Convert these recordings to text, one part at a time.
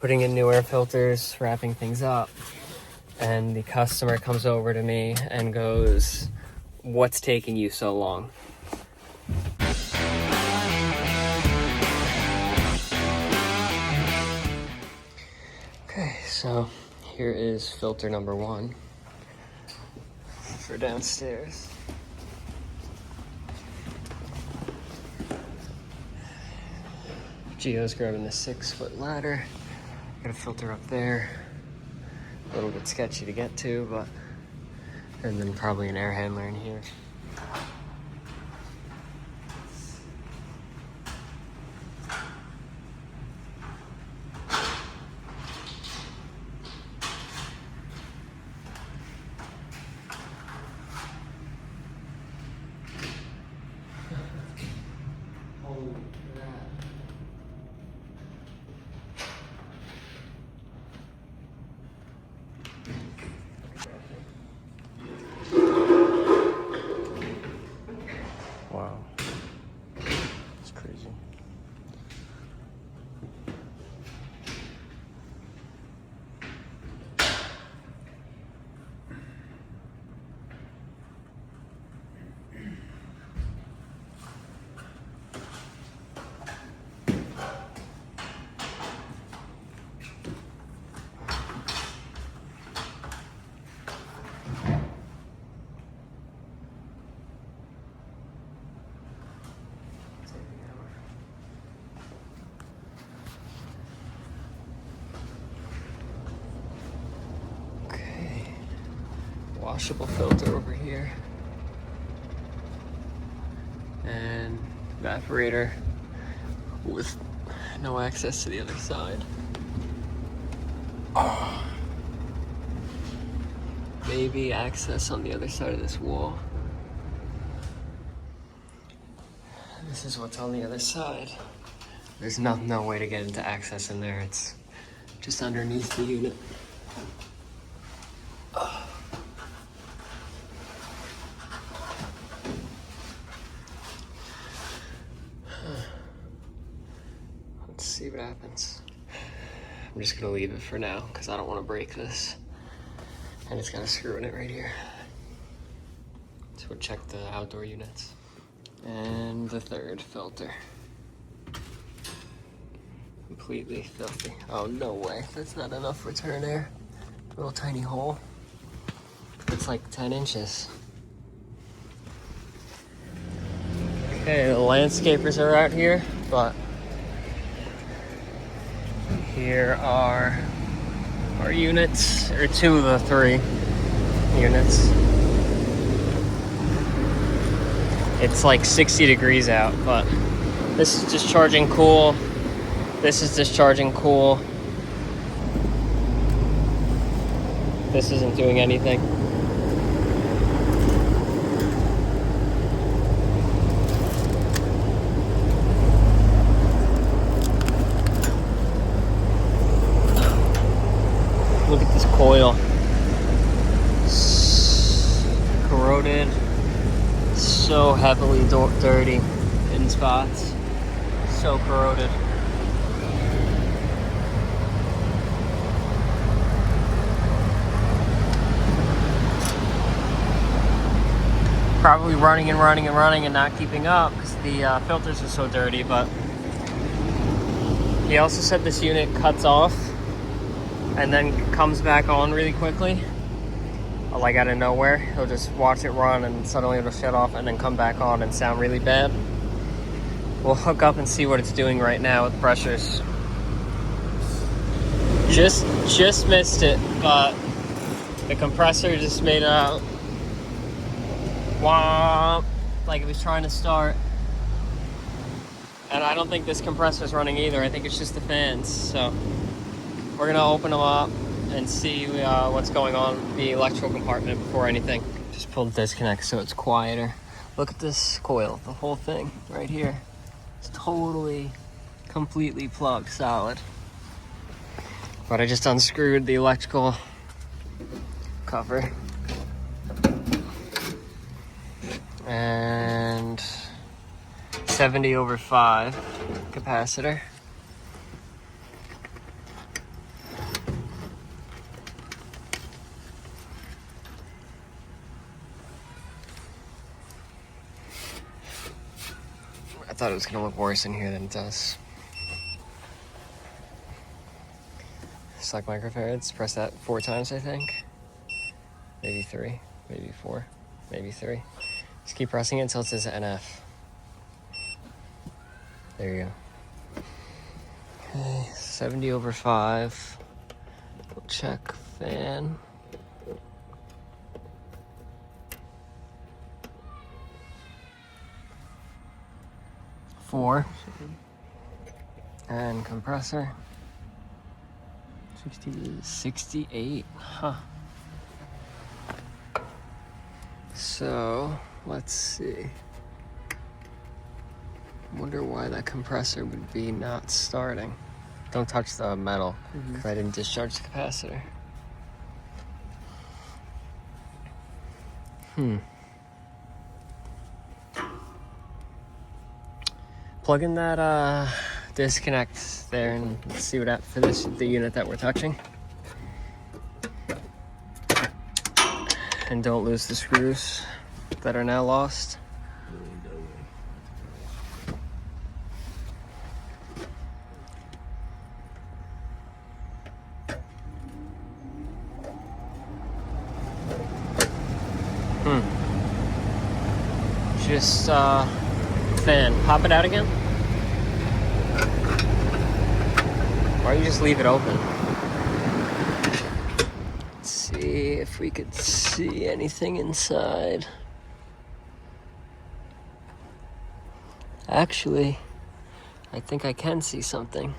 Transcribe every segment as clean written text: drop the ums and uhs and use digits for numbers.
putting in new air filters, wrapping things up, and the customer comes over to me and goes, "What's taking you so long?" Okay, so here is filter number 1 for downstairs. Gio's grabbing the 6-foot ladder. Got a filter up there. A little bit sketchy to get to, but... And then probably an air handler in here. Wow. It's crazy. Washable filter over here, and evaporator with no access to the other side. Oh. Maybe access on the other side of this wall. This is what's on the other side. There's no way to get into access in there. It's just underneath the unit. Let's see what happens. I'm just gonna leave it for now because I don't want to break this. And it's got a screw in it right here. So we'll check the outdoor units. And the 3rd filter. Completely filthy. Oh, no way. That's not enough return air. Little tiny hole. It's like 10 inches. Okay, the landscapers are out here, but here are our units, or 2 of the 3 units. It's like 60 degrees out, but this is discharging cool. This is discharging cool. This isn't doing anything. Look at this coil. Corroded. So heavily dirty in spots. So corroded. Probably running and not keeping up because the filters are so dirty, but he also said this unit cuts off and then comes back on really quickly, like out of nowhere. He'll just watch it run and suddenly it'll shut off and then come back on and sound really bad. We'll hook up and see what it's doing right now with pressures. Just missed it, but the compressor just made a womp, like it was trying to start. And I don't think this compressor's running either. I think it's just the fans. So we're gonna open them up and see what's going on in the electrical compartment before anything. Just pull the disconnect so it's quieter. Look at this coil, the whole thing right here. It's totally, completely plugged solid. But I just unscrewed the electrical cover. And 70/5 capacitor. thought it was gonna look worse in here than it does. Select microfarads, press that 4 times, I think. Maybe 3, maybe 4, maybe 3. Just keep pressing it until it says NF. There you go. Okay, 70/5. We'll check fan. Four. And compressor. 68. Huh. So, let's see. Wonder why that compressor would be not starting. Don't touch the metal, because I didn't discharge the capacitor. Plug in that disconnect there and see what happens for this, the unit that we're touching. And don't lose the screws that are now lost. Just fan, pop it out again. Or you just leave it open. Let's see if we could see anything inside. Actually, I think I can see something.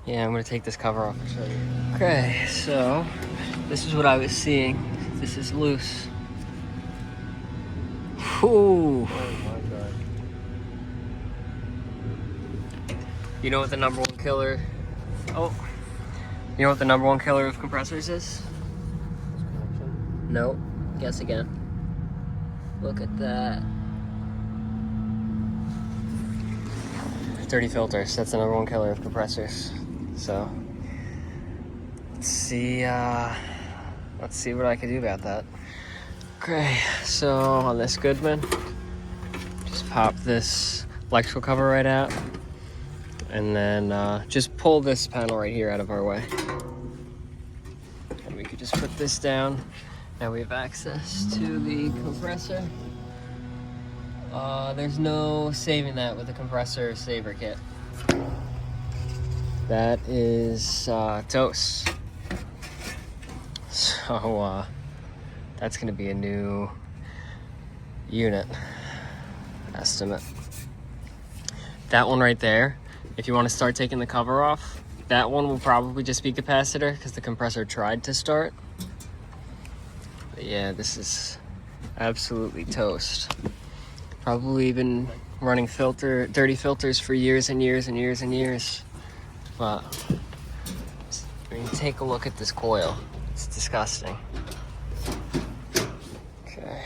Yeah, I'm gonna take this cover off and show you. Okay, so this is what I was seeing. This is loose. Ooh. Oh my god. You know what the number one killer? Oh. You know what the number one killer of compressors is? No. Guess again. Look at that. Dirty filters. That's the number one killer of compressors. So let's see what I can do about that. Okay, so on this Goodman, just pop this electrical cover right out, and then just pull this panel right here out of our way. And we could just put this down. Now we have access to the compressor. There's no saving that with the compressor saver kit. That is toast. So that's going to be a new unit estimate. That one right there, if you want to start taking the cover off, that one will probably just be capacitor because the compressor tried to start. But yeah, this is absolutely toast. Probably been running dirty filters for years and years and years and years. But I mean, take a look at this coil. It's disgusting. Okay.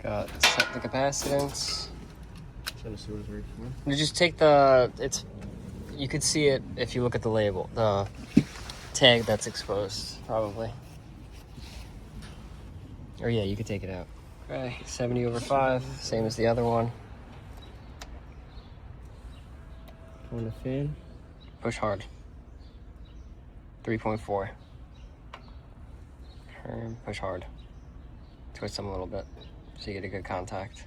Got set the capacitance. You just take you could see it if you look at the label, the tag that's exposed, probably. Or yeah, you could take it out. Okay, 70/5, same as the other one. On the fan. Push hard. 3.4. Turn, push hard. Twist them a little bit so you get a good contact.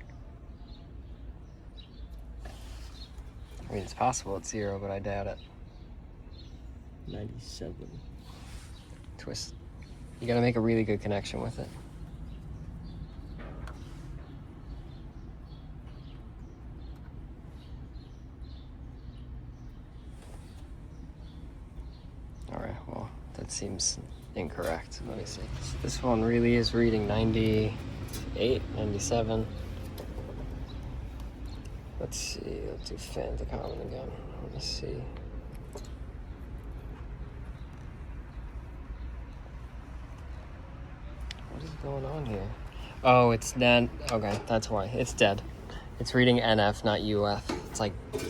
I mean, it's possible it's 0, but I doubt it. 97. Twist. You gotta make a really good connection with it. Alright, well, that seems incorrect. Let me see. This one really is reading 98, 97. Let's see, let's do fan to common again. Let me see. What is going on here? Oh, it's dead. Okay, that's why. It's dead. It's reading NF, not UF.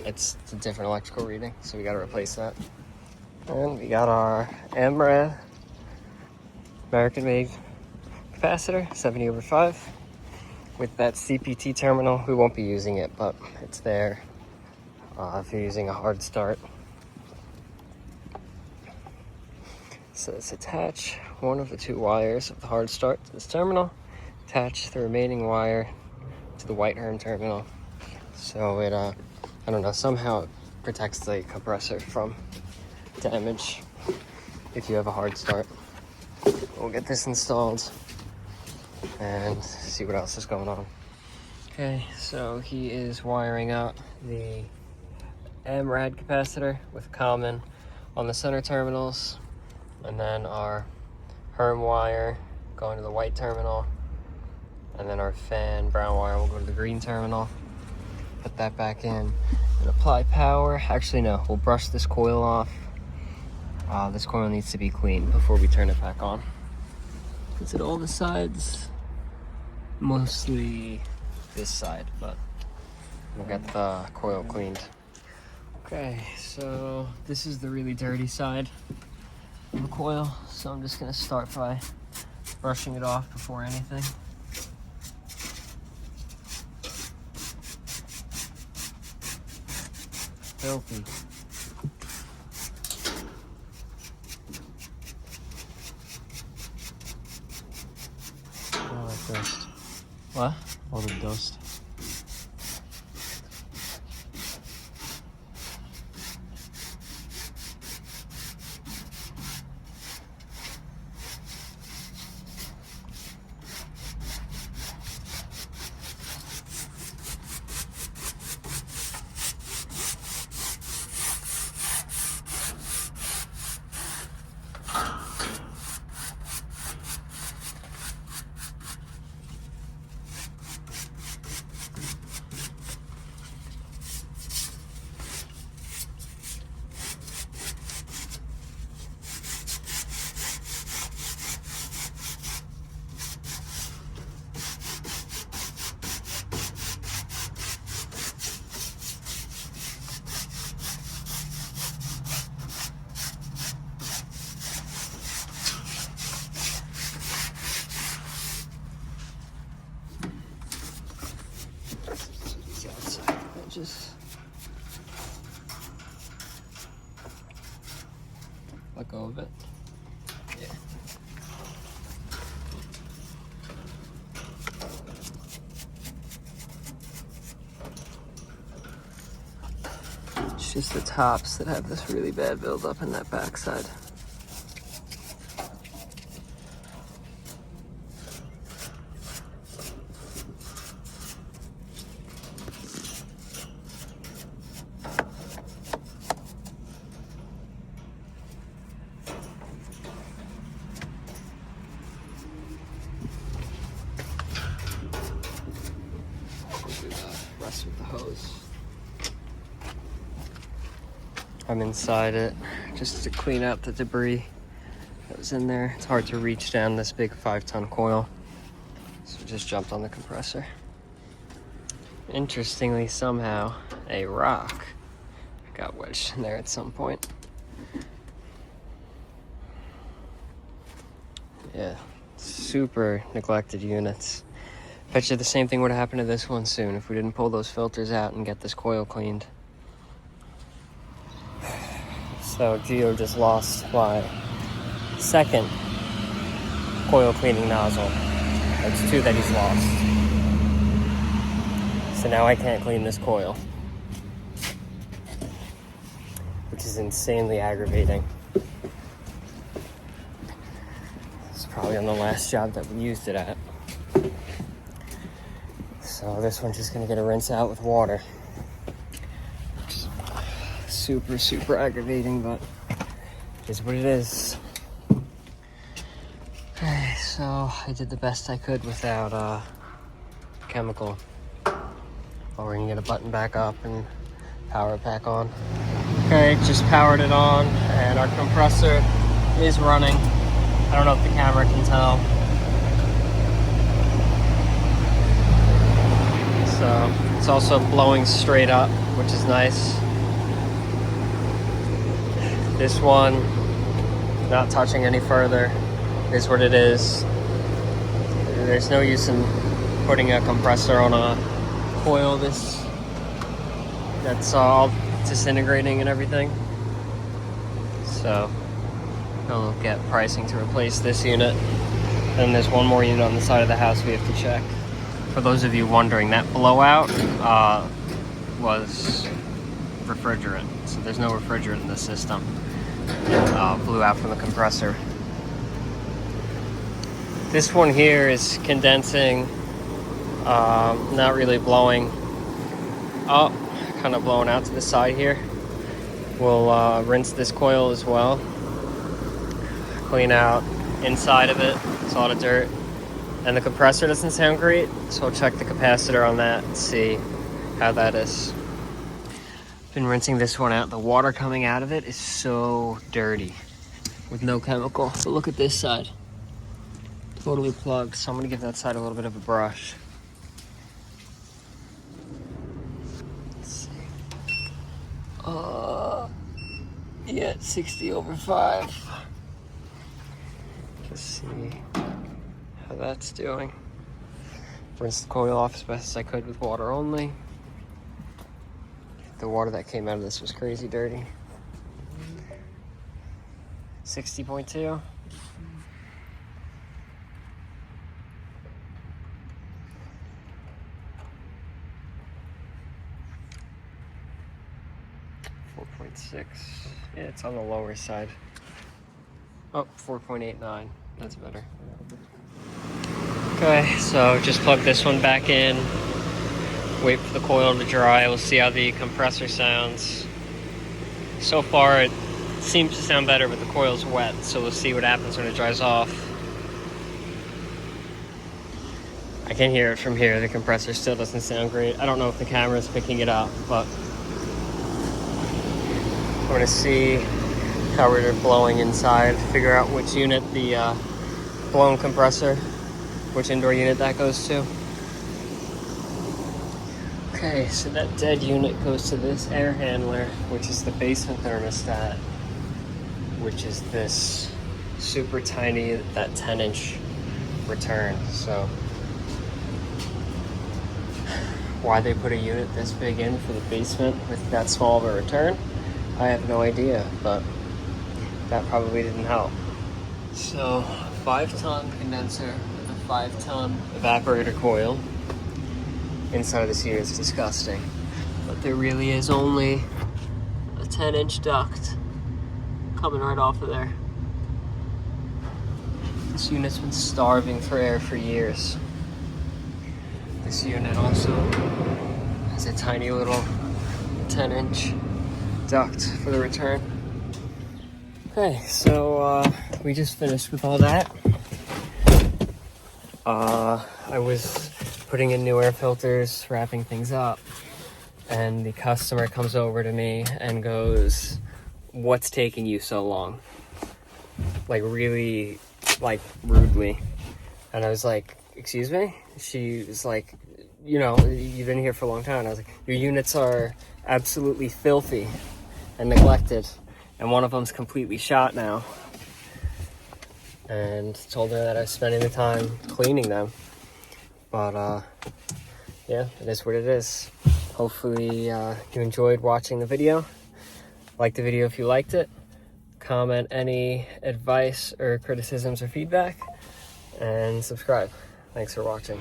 It's a different electrical reading, so we gotta replace that. And we got our AMRAD American-made capacitor, 70/5, with that CPT terminal. We won't be using it, but it's there if you're using a hard start. So let's attach one of the 2 wires of the hard start to this terminal, attach the remaining wire to the white herm terminal. So it, I don't know, somehow it protects the compressor from damage if you have a hard start. We'll get this installed and see what else is going on. Okay, so he is wiring up the MRAD capacitor with common on the center terminals, and then our herm wire going to the white terminal, and then our fan brown wire will go to the green terminal. Put that back in and apply power. Actually, no, we'll brush this coil off. This coil needs to be cleaned before we turn it back on. Is it all the sides? Mostly this side, but we'll get the coil cleaned. Okay, so this is the really dirty side of the coil, so I'm just gonna start by brushing it off before anything. Filthy. All that dust. What? All the dust. Just let go of it. Yeah. It's just the tops that have this really bad buildup in that backside. With the hose. I'm inside it just to clean out the debris that was in there. It's hard to reach down this big 5-ton coil, so just jumped on the compressor. Interestingly, somehow a rock got wedged in there at some point. Yeah, super neglected units. Bet you the same thing would have happened to this one soon if we didn't pull those filters out and get this coil cleaned. So Gio just lost my second coil cleaning nozzle. That's 2 that he's lost. So now I can't clean this coil, which is insanely aggravating. It's probably on the last job that we used it at. So this one's just gonna get a rinse out with water. Super, super aggravating, but it is what it is. Okay, so I did the best I could without chemical. But we're gonna get a button back up and power it back on. Okay, just powered it on, and our compressor is running. I don't know if the camera can tell. So it's also blowing straight up, which is nice. This one, not touching any further, is what it is. There's no use in putting a compressor on a coil that's all disintegrating and everything. So I'll get pricing to replace this unit. And there's one more unit on the side of the house we have to check. For those of you wondering, that blowout was refrigerant. So there's no refrigerant in the system. It blew out from the compressor. This one here is condensing, not really blowing up, kind of blowing out to the side here. We'll rinse this coil as well. Clean out inside of it. It's a lot of dirt. And the compressor doesn't sound great, so I'll check the capacitor on that and see how that is. Been rinsing this one out. The water coming out of it is so dirty with no chemical. But look at this side. Totally plugged. So I'm gonna give that side a little bit of a brush. Let's see. Yeah, 60/5. Let's see how that's doing. Rinse the coil off as best as I could with water only. The water that came out of this was crazy dirty. 60.2. Yeah, it's on the lower side. Oh, 4.89. That's better. Okay, so just plug this one back in. Wait for the coil to dry. We'll see how the compressor sounds. So far, it seems to sound better, but the coil's wet, so we'll see what happens when it dries off. I can hear it from here. The compressor still doesn't sound great. I don't know if the camera's picking it up, but I'm gonna see how we're blowing inside, figure out which unit the blown compressor, which indoor unit that goes to. Okay, so that dead unit goes to this air handler, which is the basement thermostat, which is this super tiny, that 10-inch return. So why they put a unit this big in for the basement with that small of a return, I have no idea, but that probably didn't help. So 5-ton condenser with a 5-ton evaporator coil inside of this unit is disgusting. But there really is only a 10-inch duct coming right off of there. This unit's been starving for air for years. This unit also has a tiny little 10-inch duct for the return. Okay, so we just finished with all that. I was putting in new air filters, wrapping things up, and the customer comes over to me and goes, "What's taking you so long?" Like really, like rudely. And I was like, "Excuse me?" She was like, "You know, you've been here for a long time." And I was like, "Your units are absolutely filthy and neglected, and one of them's completely shot now." And told her that I was spending the time cleaning them. But yeah, it is what it is. Hopefully you enjoyed watching the video. Like the video if you liked it. Comment any advice or criticisms or feedback, and subscribe. Thanks for watching.